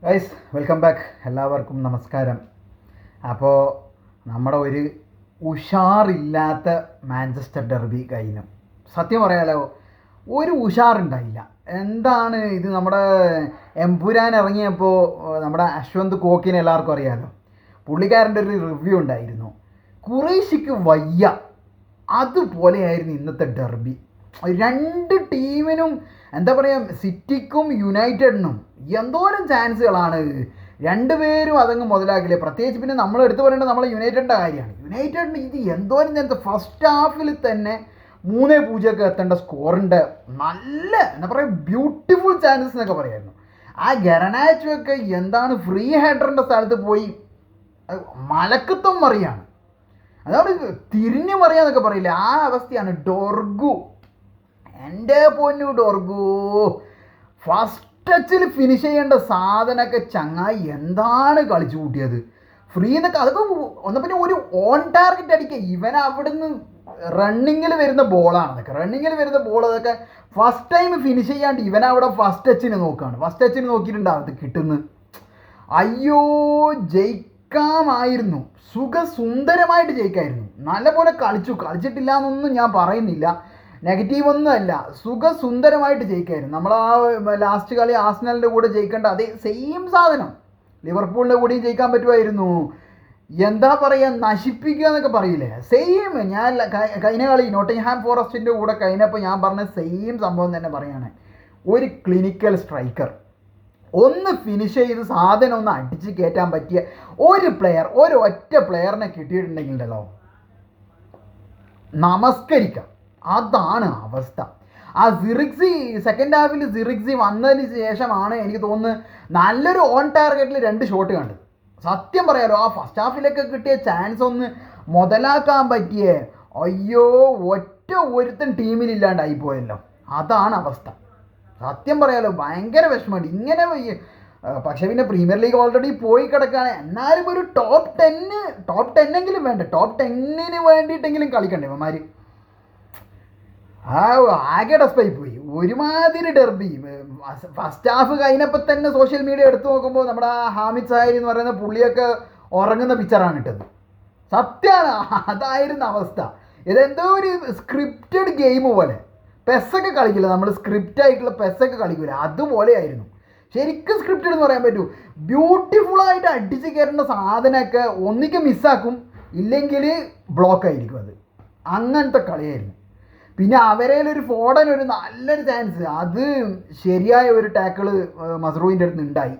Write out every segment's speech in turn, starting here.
Guys welcome back. എല്ലാവർക്കും നമസ്കാരം. അപ്പോൾ നമ്മുടെ ഒരു ഉഷാറില്ലാത്ത മാഞ്ചസ്റ്റർ ഡെർബി കഴിഞ്ഞു. സത്യം പറയാലോ, ഒരു ഉഷാറുണ്ടായില്ല. എന്താണ് ഇത്? നമ്മുടെ എംപുരാൻ ഇറങ്ങിയപ്പോൾ നമ്മുടെ അശ്വന്ത് കോക്കിനെ എല്ലാവർക്കും അറിയാമല്ലോ. പുള്ളിക്കാരൻ്റെ ഒരു റിവ്യൂ ഉണ്ടായിരുന്നു. കുറേശ്ശിക്ക് വയ്യ, അതുപോലെയായിരുന്നു ഇന്നത്തെ ഡെർബി. രണ്ട് ടീമിനും എന്താ പറയുക, സിറ്റിക്കും യുണൈറ്റഡിനും എന്തോരം ചാൻസുകളാണ്. രണ്ടുപേരും അതങ്ങ് മുതലാക്കില്ലേ. പ്രത്യേകിച്ച് പിന്നെ നമ്മൾ എടുത്തു പറയേണ്ടത് നമ്മളെ യുണൈറ്റഡിൻ്റെ കാര്യമാണ്. യുണൈറ്റഡിന് ഇത് എന്തോരം ചാൻസ്. ഫസ്റ്റ് ഹാഫിൽ തന്നെ 3-0 എത്തേണ്ട സ്കോറിൻ്റെ നല്ല എന്താ പറയുക ബ്യൂട്ടിഫുൾ ചാൻസസ് എന്നൊക്കെ പറയായിരുന്നു. ആ ഗറനാച്ചൊക്കെ എന്താണ് ഫ്രീ ഹെഡറിൻ്റെ സ്ഥലത്ത് പോയി മലക്കത്വം മറിയാണ്. അതോട് തിരിഞ്ഞു മറിയാന്നൊക്കെ പറയില്ലേ, ആ അവസ്ഥയാണ്. ഡോർഗു, എൻ്റെ പൊന്നു ഡോർഗു, ഫസ്റ്റ് ടച്ചിൽ ഫിനിഷ് ചെയ്യേണ്ട സാധനമൊക്കെ ചങ്ങായി എന്താണ് കളിച്ചു കൂട്ടിയത്. ഫ്രീ എന്നൊക്കെ അതൊക്കെ ഒന്ന്. പിന്നെ ഒരു ഓൺ ടാർഗറ്റ് അടിക്കുക. ഇവൻ അവിടുന്ന് റണ്ണിങ്ങിൽ വരുന്ന ബോളാണ് അതൊക്കെ. റണ്ണിങ്ങിൽ വരുന്ന ബോൾ അതൊക്കെ ഫസ്റ്റ് ടൈം ഫിനിഷ് ചെയ്യാണ്ട് ഇവൻ അവിടെ ഫസ്റ്റ് ടച്ചിന് നോക്കുകയാണ്. ഫസ്റ്റ് ടച്ചിന് നോക്കിയിട്ടുണ്ടാവും അത് കിട്ടുന്നു. അയ്യോ, ജയിക്കാമായിരുന്നു. സുഖസുന്ദരമായിട്ട് ജയിക്കായിരുന്നു. നല്ലപോലെ കളിച്ചിട്ടില്ല എന്നൊന്നും ഞാൻ പറയുന്നില്ല, നെഗറ്റീവ് ഒന്നുമല്ല. സുഖസുന്ദരമായിട്ട് ജയിക്കായിരുന്നു. നമ്മൾ ആ ലാസ്റ്റ് കളി ആസ്നലിൻ്റെ കൂടെ ജയിക്കേണ്ട അതേ സെയിം സാധനം ലിവർപൂളിൻ്റെ കൂടെയും ജയിക്കാൻ പറ്റുമായിരുന്നു. എന്താ പറയുക, നശിപ്പിക്കുക എന്നൊക്കെ പറയില്ലേ, സെയിം. ഞാൻ കഴിഞ്ഞ കളി നോട്ടിംഗ്ഹാം ഫോറസ്റ്റിൻ്റെ കൂടെ കഴിഞ്ഞപ്പോൾ ഞാൻ പറഞ്ഞ സെയിം സംഭവം തന്നെ പറയാണ്. ഒരു ക്ലിനിക്കൽ സ്ട്രൈക്കർ ഒന്ന് ഫിനിഷ് ചെയ്ത് സാധനം ഒന്ന് അടിച്ച് കയറ്റാൻ പറ്റിയ ഒരു ഒറ്റ പ്ലെയറിനെ കിട്ടിയിട്ടുണ്ടെങ്കിൽ ഉണ്ടല്ലോ, നമസ്കരിക്കാം. അതാണ് അവസ്ഥ. ആ സിറിക്സി സെക്കൻഡ് ഹാഫിൽ സിറിക്സി വന്നതിന് ശേഷമാണ് എനിക്ക് തോന്നുന്നത് നല്ലൊരു ഓൺ ടാർഗറ്റിൽ 2 ഷോട്ട് കണ്ടത്. സത്യം പറയാലോ, ആ ഫസ്റ്റ് ഹാഫിലൊക്കെ കിട്ടിയ ചാൻസ് ഒന്ന് മുതലാക്കാൻ പറ്റിയേ. അയ്യോ, ഒരുത്തൻ ടീമിലില്ലാണ്ടായിപ്പോയല്ലോ. അതാണ് അവസ്ഥ. സത്യം പറയാലോ, ഭയങ്കര വിഷമമുണ്ട് ഇങ്ങനെ. പക്ഷെ പിന്നെ പ്രീമിയർ ലീഗ് ഓൾറെഡി പോയി കിടക്കുകയാണ്. എന്നാലും ഒരു ടോപ്പ് 10 വേണ്ട. ടോപ്പ് 10 വേണ്ടിയിട്ടെങ്കിലും കളിക്കണ്ടേ ഇവന്മാർ. ആകെ ഡസ്പായി പോയി. ഒരുമാതിരി ഡെർബി. ഫസ്റ്റ് ഹാഫ് കഴിഞ്ഞപ്പോൾ തന്നെ സോഷ്യൽ മീഡിയ എടുത്തു നോക്കുമ്പോൾ നമ്മുടെ ഹാമിദ് സാഹിരി എന്ന് പറയുന്ന പുള്ളിയൊക്കെ ഉറങ്ങുന്ന പിക്ചറാണ് ഇട്ടത്. സത്യമാണ്, അതായിരുന്നു അവസ്ഥ. ഇതെന്തോ ഒരു സ്ക്രിപ്റ്റഡ് ഗെയിം പോലെ. പെസ്സൊക്കെ കളിക്കില്ല നമ്മൾ, സ്ക്രിപ്റ്റ് ആയിട്ടുള്ള പെസ്സൊക്കെ കളിക്കില്ല, അതുപോലെയായിരുന്നു. ശരിക്കും സ്ക്രിപ്റ്റഡ് എന്ന് പറയാൻ പറ്റൂ. ബ്യൂട്ടിഫുള്ളായിട്ട് അടിച്ച് കയറേണ്ട സാധനമൊക്കെ ഒന്നിക്ക് മിസ്സാക്കും, ഇല്ലെങ്കിൽ ബ്ലോക്ക് ആയിരിക്കും. അത് അങ്ങനത്തെ കളിയായിരുന്നു. പിന്നെ അവരേലൊരു ഫോഡൻ ഒരു നല്ലൊരു ചാൻസ്, അത് ശരിയായ ഒരു ടാക്കിള് മസ്റൂയിൻ്റെ അടുത്ത് ഉണ്ടായി.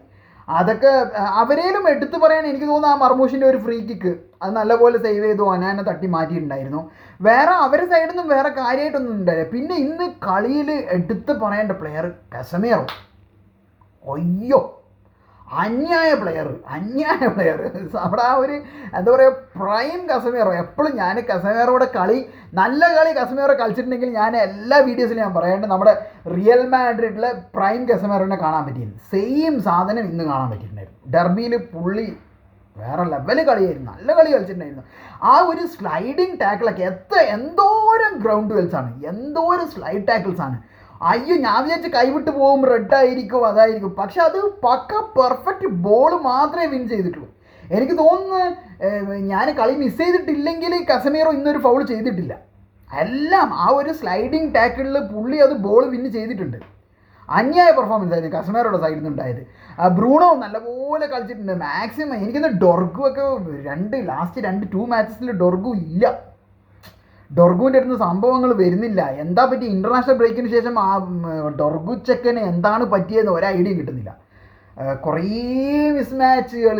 അതൊക്കെ അവരേലും എടുത്തു പറയാൻ എനിക്ക് തോന്നുന്നു. ആ മർമൂഷിൻ്റെ ഒരു ഫ്രീ കിക്ക് അത് നല്ലപോലെ സേവ് ചെയ്തു, അനാനെ തട്ടി മാറ്റിയിട്ടുണ്ടായിരുന്നു. വേറെ അവരുടെ സൈഡിൽ നിന്നും വേറെ കാര്യമായിട്ടൊന്നും ഉണ്ടായില്ല. പിന്നെ ഇന്ന് കളിയിൽ എടുത്ത് പറയേണ്ട പ്ലെയർ കസമേറോ. അയ്യോ, അന്യായ പ്ലെയർ. അവിടെ ആ ഒരു എന്താ പറയുക, പ്രൈം കസമേറോ. എപ്പോഴും ഞാൻ കസമേറോയുടെ നല്ല കളി കസമേറോ കളിച്ചിട്ടുണ്ടെങ്കിൽ ഞാൻ എല്ലാ വീഡിയോസിലും ഞാൻ പറയേണ്ടത് നമ്മുടെ റിയൽ മാഡ്രിഡിലെ പ്രൈം കസമേറോനെ കാണാൻ പറ്റിയിരുന്നു. സെയിം സാധനം ഇന്ന് കാണാൻ പറ്റിയിട്ടുണ്ടായിരുന്നു. ഡെർബിയിൽ പുള്ളി വേറെ ലെവൽ കളിയായിരുന്നു. നല്ല കളി കളിച്ചിട്ടുണ്ടായിരുന്നു. ആ ഒരു സ്ലൈഡിങ് ടാക്കിളൊക്കെ എന്തോരം ഗ്രൗണ്ട് വെൽസാണ്, എന്തോരം സ്ലൈഡ് ടാക്കിൾസാണ്. അയ്യോ, ഞാൻ വിചാരിച്ച് കൈവിട്ട് പോകും, റെഡായിരിക്കും, അതായിരിക്കും. പക്ഷെ അത് പക്ക പെർഫെക്റ്റ് ബോൾ മാത്രമേ വിൻ ചെയ്തിട്ടുള്ളൂ. എനിക്ക് തോന്നുന്നു ഞാൻ കളി മിസ് ചെയ്തിട്ടില്ലെങ്കിൽ കസമീറോ ഇന്നൊരു ഫൗൾ ചെയ്തിട്ടില്ല. എല്ലാം ആ ഒരു സ്ലൈഡിങ് ടാക്കിളിൽ പുള്ളി അത് ബോൾ വിൻ ചെയ്തിട്ടുണ്ട്. അന്യായ പെർഫോമൻസ് ആയിരുന്നു കസമേറോയുടെ സൈഡിൽ നിന്നുണ്ടായത്. ബ്രൂണോ നല്ലപോലെ കളിച്ചിട്ടുണ്ട്. മാക്സിമം എനിക്കൊന്ന് ഡൊർഗു ഒക്കെ ലാസ്റ്റ് 2 മാച്ചസിൽ ഡൊർഗു ഇല്ല. ഡൊർഗുവിൻ്റെ അടുത്ത് സംഭവങ്ങൾ വരുന്നില്ല. എന്താ പറ്റി ഇൻ്റർനാഷണൽ ബ്രേക്കിന് ശേഷം ആ ഡൊർഗു ചെക്കന് എന്താണ് പറ്റിയെന്ന് ഒരു ഐഡിയയും കിട്ടുന്നില്ല. കുറേ മിസ്മാച്ചുകൾ,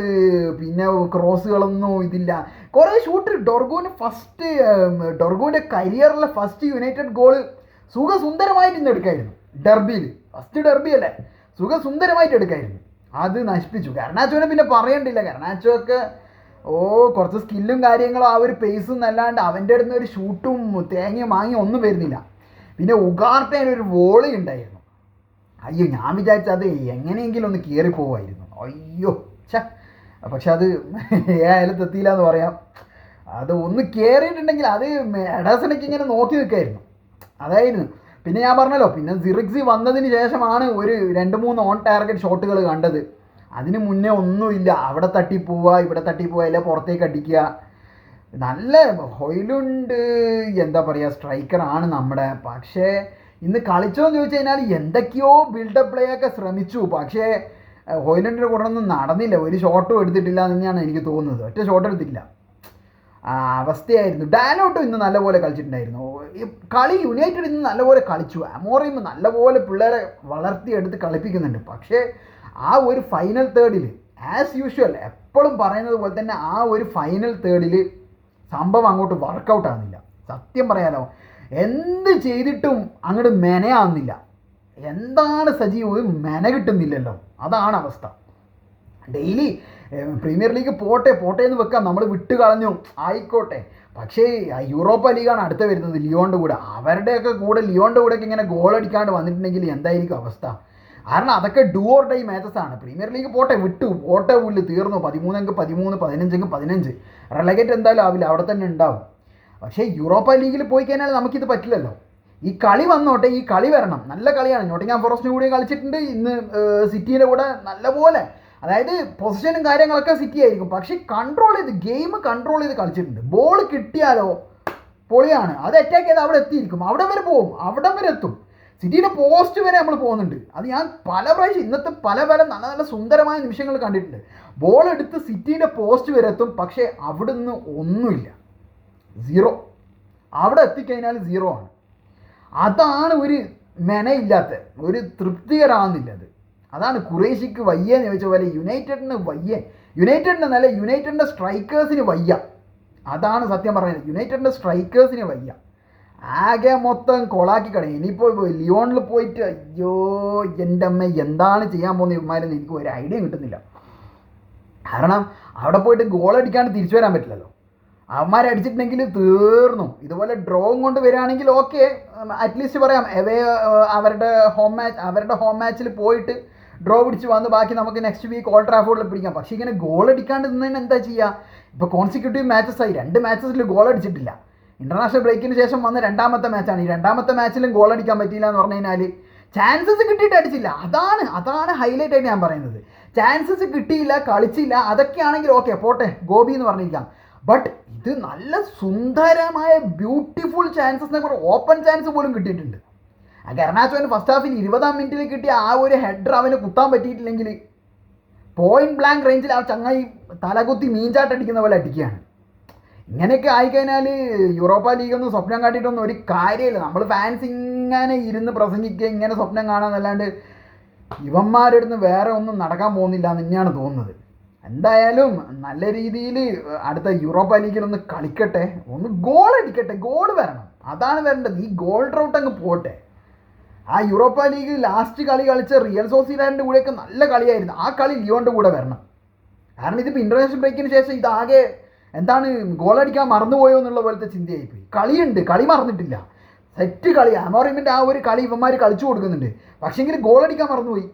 പിന്നെ ക്രോസുകളൊന്നും ഇതില്ല. കുറേ ഷൂട്ട് ഡൊർഗുവിൻ്റെ കരിയറിലെ ഫസ്റ്റ് യുണൈറ്റഡ് ഗോള് സുഖസുന്ദരമായിട്ട് ഇന്ന് എടുക്കായിരുന്നു. ഡെർബിയിൽ ഫസ്റ്റ് ഡെർബി അല്ലേ, സുഖസുന്ദരമായിട്ട് എടുക്കായിരുന്നു. അത് നശിപ്പിച്ചു. ഗർനാച്ചോനെ പിന്നെ പറയണ്ടില്ല. ഗർനാച്ചോ ഒക്കെ കുറച്ച് സ്കില്ലും കാര്യങ്ങളും ആ ഒരു പേസും എന്നല്ലാണ്ട് അവൻ്റെ അടുത്ത് ഒരു ഷൂട്ടും തേങ്ങയും ഒന്നും വരുന്നില്ല. പിന്നെ ഉഗാർട്ടേന് ഒരു വോളി ഉണ്ടായിരുന്നു. അയ്യോ, ഞാൻ വിചാരിച്ചത് എങ്ങനെയെങ്കിലും ഒന്ന് കയറിപ്പോവായിരുന്നു. അയ്യോ പക്ഷെ അത് ഏതായാലും എത്തിയില്ല എന്ന് പറയാം. അത് ഒന്ന് കയറിയിട്ടുണ്ടെങ്കിൽ അത് എഡേഴ്സണൊക്കെ ഇങ്ങനെ നോക്കി നിൽക്കായിരുന്നു, അതായിരുന്നു. പിന്നെ ഞാൻ പറഞ്ഞല്ലോ, പിന്നെ സിറിക്സി വന്നതിന് ശേഷമാണ് ഒരു 2-3 ഓൺ ടാർഗറ്റ് ഷോട്ടുകൾ കണ്ടത്. അതിന് മുന്നേ ഒന്നുമില്ല. അവിടെ തട്ടിപ്പോവുക, ഇവിടെ തട്ടിപ്പോവുക, അല്ലെ പുറത്തേക്ക് അടിക്കുക. നല്ല ഹൊയിലുണ്ട്, എന്താ പറയുക, സ്ട്രൈക്കറാണ് നമ്മുടെ. പക്ഷേ ഇന്ന് കളിച്ചോന്ന് ചോദിച്ചു കഴിഞ്ഞാൽ എന്തൊക്കെയോ ബിൽഡപ്പ് പ്ലേ ഒക്കെ ശ്രമിച്ചു. പക്ഷേ ഹോയിലൻഡിൻ്റെ കൂടെ ഒന്നും നടന്നില്ല. ഒരു ഷോട്ടും എടുത്തിട്ടില്ല എന്ന് തന്നെയാണ് എനിക്ക് തോന്നുന്നത്. ഒറ്റ ഷോട്ട് എടുത്തിട്ടില്ല. അവസ്ഥയായിരുന്നു. ഡാലോട്ടും ഇന്ന് നല്ലപോലെ കളിച്ചിട്ടുണ്ടായിരുന്നു. ഈ കളി യുണൈറ്റഡ് ഇന്ന് നല്ലപോലെ കളിച്ചു. അമോറിയം നല്ലപോലെ പിള്ളേരെ വളർത്തിയെടുത്ത് കളിപ്പിക്കുന്നുണ്ട്. പക്ഷേ ആ ഒരു ഫൈനൽ തേർഡിൽ ആസ് യൂഷ്വൽ എപ്പോഴും പറയുന്നത് പോലെ തന്നെ ആ ഒരു ഫൈനൽ തേർഡിൽ സംഭവം അങ്ങോട്ട് വർക്കൗട്ട് ആകുന്നില്ല. സത്യം പറയാലോ, എന്ത് ചെയ്തിട്ടും അങ്ങോട്ട് മെനയാവുന്നില്ല. എന്താണ് സജീവ്, മെന കിട്ടുന്നില്ലല്ലോ, അതാണ് അവസ്ഥ. ഡെയിലി പ്രീമിയർ ലീഗ് പോട്ടെ എന്ന് വെക്കാം, നമ്മൾ വിട്ട് കളഞ്ഞു ആയിക്കോട്ടെ. പക്ഷേ യൂറോപ്പ ലീഗാണ് അടുത്ത വരുന്നത് ലിയോണിൻ്റെ കൂടെ. അവരുടെയൊക്കെ കൂടെ ലിയോണിൻ്റെ കൂടെയൊക്കെ ഇങ്ങനെ ഗോൾ അടിക്കാണ്ട് വന്നിട്ടുണ്ടെങ്കിൽ എന്തായിരിക്കും അവസ്ഥ? കാരണം അതൊക്കെ ഡു ഓർ ഡൈ മാച്ചസ് ആണ്. പ്രീമിയർ ലീഗ് പോട്ടെ പുല്ല് തീർന്നു. 13 13, 15 15. റെലഗേറ്റ് എന്തായാലും ആവില്ല, അവിടെ തന്നെ ഉണ്ടാവും. പക്ഷേ യൂറോപ്പ ലീഗിൽ പോയി കഴിഞ്ഞാൽ നമുക്കിത് പറ്റില്ലല്ലോ. ഈ കളി വന്നോട്ടെ, ഈ കളി വരണം. നല്ല കളിയാണ്. നോട്ടിംഗ്ഹാം ഫോറസ്റ്റിന് കൂടി കളിച്ചിട്ടുണ്ട്. ഇന്ന് സിറ്റിയുടെ കൂടെ നല്ലപോലെ, അതായത് പൊസിഷനും കാര്യങ്ങളൊക്കെ സിറ്റി ആയിരിക്കും. പക്ഷേ ഗെയിം കൺട്രോൾ ചെയ്ത് കളിച്ചിട്ടുണ്ട്. ബോൾ കിട്ടിയാലോ പൊളിയാണ്. അത് അറ്റാക്ക് ചെയ്ത് അവിടെ എത്തിയിരിക്കും, അവിടെ വരെ പോകും, അവിടെ വരെ എത്തും. സിറ്റിയുടെ പോസ്റ്റ് വരെ നമ്മൾ പോകുന്നുണ്ട്. അത് ഞാൻ പല പ്രാവശ്യം ഇന്നത്തെ പല നല്ല നല്ല സുന്ദരമായ നിമിഷങ്ങൾ കണ്ടിട്ടുണ്ട്. ബോൾ എടുത്ത് സിറ്റിയുടെ പോസ്റ്റ് വരെ എത്തും. പക്ഷേ അവിടുന്ന് ഒന്നുമില്ല, 0. അവിടെ എത്തിക്കഴിഞ്ഞാൽ 0 ആണ്. അതാണ് ഒരു മെനയില്ലാത്ത, ഒരു തൃപ്തികരാകുന്നില്ല. അതാണ് ഖുറേഷിക്ക് വയ്യെന്ന് ചോദിച്ച പോലെ യുണൈറ്റഡിന് വയ്യ. യുണൈറ്റഡിൻ്റെ സ്ട്രൈക്കേഴ്സിന് വയ്യ. അതാണ് സത്യം പറയുന്നത്. യുണൈറ്റഡിൻ്റെ സ്ട്രൈക്കേഴ്സിന് വയ്യ. ആകെ മൊത്തം കൊളാക്കി കളയും. ഇനിയിപ്പോൾ ലിയോണിൽ പോയിട്ട് അയ്യോ എൻ്റെ അമ്മ എന്താണ് ചെയ്യാൻ പോകുന്ന ഇവന്മാരെന്ന് എനിക്ക് ഒരു ഐഡിയ കിട്ടുന്നില്ല. കാരണം അവിടെ പോയിട്ട് ഗോൾ അടിക്കാണ്ട് തിരിച്ചു വരാൻ പറ്റില്ലല്ലോ. അവന്മാരടിച്ചിട്ടുണ്ടെങ്കിൽ തീർന്നു. ഇതുപോലെ ഡ്രോവും കൊണ്ട് വരികയാണെങ്കിൽ ഓക്കെ, അറ്റ്ലീസ്റ്റ് പറയാം അവരുടെ ഹോം മാച്ചിൽ പോയിട്ട് ഡ്രോ പിടിച്ച് വന്ന് ബാക്കി നമുക്ക് നെക്സ്റ്റ് വീക്ക് ഓൾഡ് ട്രാഫോർഡിൽ പിടിക്കാം. പക്ഷേ ഇങ്ങനെ ഗോൾ അടിക്കാണ്ട് നിന്നതിന് എന്താ ചെയ്യുക? ഇപ്പോൾ കോൺസിക്യൂട്ടീവ് മാച്ചസ് ആയി, 2 മാച്ചസിൽ ഗോൾ അടിച്ചിട്ടില്ല. ഇൻ്റർനാഷണൽ ബ്രേക്കിന് ശേഷം വന്ന 2ാമത്തെ മാച്ചാണ്. ഈ 2ാമത്തെ മാച്ചിലും ഗോൾ അടിക്കാൻ പറ്റിയില്ല എന്ന് പറഞ്ഞു കഴിഞ്ഞാൽ ചാൻസസ് കിട്ടിയിട്ട് അടിച്ചില്ല. അതാണ് ഹൈലൈറ്റ് ആയിട്ട് ഞാൻ പറയുന്നത്. ചാൻസസ് കിട്ടിയില്ല, കളിച്ചില്ല. അതൊക്കെയാണെങ്കിൽ ഓക്കെ പോട്ടെ, ഗോപി എന്ന് പറഞ്ഞിരിക്കാം. ബട്ട് ഇത് നല്ല സുന്ദരമായ ബ്യൂട്ടിഫുൾ ചാൻസസ് എന്ന് പറഞ്ഞാൽ ഓപ്പൺ ചാൻസ് പോലും കിട്ടിയിട്ടുണ്ട്. ഗർനാച്ചോന് ഫസ്റ്റ് ഹാഫിൽ 20ാം മിനിറ്റിൽ കിട്ടിയ ആ ഒരു ഹെഡർ അവന് കുത്താൻ പറ്റിയിട്ടില്ലെങ്കിൽ പോയിന്റ് ബ്ലാങ്ക് റേഞ്ചിൽ ആ ചങ്ങായി തലകുത്തി മീൻചാട്ടടിക്കുന്ന പോലെ അടിക്കുകയാണ്. ഇങ്ങനെയൊക്കെ ആയിക്കഴിഞ്ഞാൽ യൂറോപ്പ ലീഗൊന്നും സ്വപ്നം കാട്ടിയിട്ടൊന്നും ഒരു കാര്യമില്ല. നമ്മൾ ഫാൻസ് ഇങ്ങനെ ഇരുന്ന് പ്രസംഗിക്കുക, ഇങ്ങനെ സ്വപ്നം കാണാന്നല്ലാണ്ട് ഇവന്മാരുടെ അടുത്ത് വേറെ ഒന്നും നടക്കാൻ പോകുന്നില്ല എന്ന് തന്നെയാണ് തോന്നുന്നത്. എന്തായാലും നല്ല രീതിയിൽ അടുത്ത യൂറോപ്പ ലീഗിലൊന്ന് കളിക്കട്ടെ, ഒന്ന് ഗോൾ അടിക്കട്ടെ, ഗോൾ വരണം. അതാണ് വരേണ്ടത്. ഈ ഗോൾ ഡ്രൗട്ട് അങ്ങ് പോട്ടെ. ആ യൂറോപ്പ ലീഗ് ലാസ്റ്റ് കളി കളിച്ച റിയൽ സോസിഡാഡിൻ്റെ കൂടെയൊക്കെ നല്ല കളിയായിരുന്നു. ആ കളി ലിയോണിൻ്റെ കൂടെ വരണം. കാരണം ഇതിപ്പോൾ ഇൻ്റർനാഷണൽ ബ്രേക്കിന് ശേഷം ഇതാകെ എന്താണ് ഗോളടിക്കാൻ മറന്നുപോയോ എന്നുള്ള പോലത്തെ ചിന്തയായിപ്പോയി. കളിയുണ്ട്, കളി മറന്നിട്ടില്ല, സെറ്റ് കളി. അമോറിയമിൻ്റെ ആ ഒരു കളി ഇവന്മാർ കളിച്ചു കൊടുക്കുന്നുണ്ട്. പക്ഷേങ്കിൽ ഗോളടിക്കാൻ മറന്നുപോയി.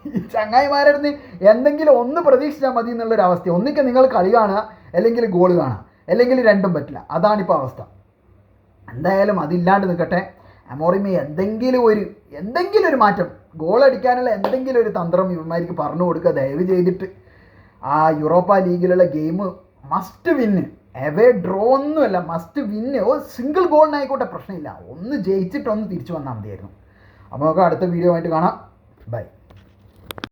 ഈ ചങ്ങായിമാരുടെ എന്തെങ്കിലും ഒന്ന് പ്രതീക്ഷിച്ചാൽ മതി എന്നുള്ളൊരവസ്ഥ. ഒന്നിക്കെ നിങ്ങൾ കളി കാണുക, അല്ലെങ്കിൽ ഗോൾ കാണുക, അല്ലെങ്കിൽ രണ്ടും പറ്റില്ല. അതാണിപ്പോൾ അവസ്ഥ. എന്തായാലും അതില്ലാണ്ട് നിൽക്കട്ടെ. അമോറിയമേ എന്തെങ്കിലും ഒരു മാറ്റം, ഗോൾ അടിക്കാനുള്ള എന്തെങ്കിലും ഒരു തന്ത്രം ഇവന്മാർക്ക് പറഞ്ഞു കൊടുക്കുക ദയവ് ചെയ്തിട്ട്. ആ യൂറോപ്പ ലീഗിലുള്ള game must win, away draw ഒന്നുമല്ല, മസ്റ്റ് വിന്ന്. സിംഗിൾ ഗോളിനായിക്കോട്ടെ, പ്രശ്നമില്ല. ഒന്ന് ജയിച്ചിട്ടൊന്ന് തിരിച്ചു വന്നാൽ മതിയായിരുന്നു. അപ്പോൾ നമുക്ക് അടുത്ത വീഡിയോ ആയിട്ട് കാണാം. ബൈ.